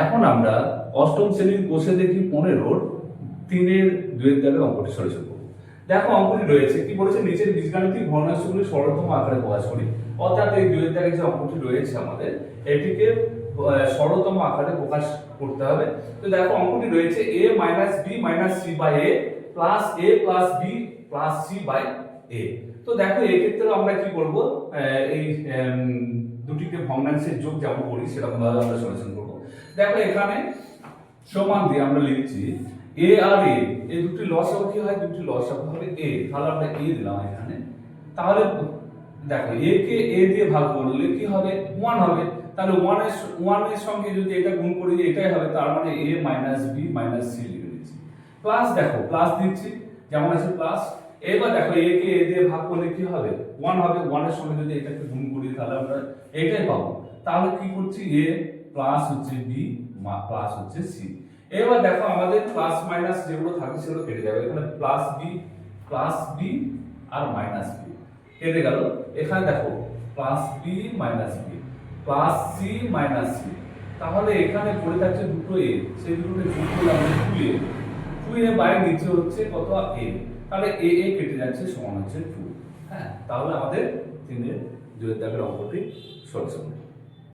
এখন আমরা অষ্টম শ্রেণীর কোষে দেখি 15 3-এর 2-এর দাগের অঙ্কটি সলিউশন করব। দেখো অঙ্কটি রয়েছে কি বলেছে, নিচের বীজগাণিতিক ভগ্নাংশগুলি সরলতম আকারে প্রকাশ করি। অর্থাৎ এই 2-এর দাগে যে অঙ্কটি রয়েছে আমাদের এটিকে সরলতম আকারে প্রকাশ করতে হবে। তো দেখো অঙ্কটি রয়েছে a - b - c / a plus a plus b plus c by a। তো দেখো এই ক্ষেত্রে আমরা কি করব, এই দুটিকে ভগ্নাংশের যোগ যেমন করি সেরকম ভাবে আমরা সলিউশন করব। দেখো এখানে সমান দিয়ে আমরা লিখছি a আর a, এই দুটি লসাগু কি হয়, দুটি লসাগু হবে a, তাহলে আমরা a দিলাম এখানে। তাহলে দেখো a কে a দিয়ে ভাগ করলে কি হবে, 1 হবে। তাহলে 1 এর সঙ্গে যদি এটা গুণ করি এটাই হবে, তার মানে a - b - c লিখে দিচ্ছি। প্লাস দেখো প্লাস দিচ্ছি যেমন আছে প্লাস। এবার দেখো a কে a দিয়ে ভাগ করলে কি হবে, 1 হবে। 1 এর সঙ্গে যদি এটাকে গুণ করি তাহলে আমরা এটাই পাবো। তাহলে কি করছি, a প্লাস হচ্ছে b প্লাস হচ্ছে c। এবার দেখো আমাদের প্লাস মাইনাস যেগুলো থাকে সেগুলো কেটে যাবে। এখানে প্লাস b আর মাইনাস b কেটে গেল। এখানে দেখো plus b minus b plus c minus c। তাহলে এখানে পড়ে থাকছে দুটো a, সেই দুটোকে যোগ করলে আমরা 2a বাই নিচে হচ্ছে কত a, তাহলে a কেটে যাচ্ছে সমান হচ্ছে 2। হ্যাঁ, তাহলে আমাদের 3-এর 2-এর দাগের অঙ্কটি সলিউশন।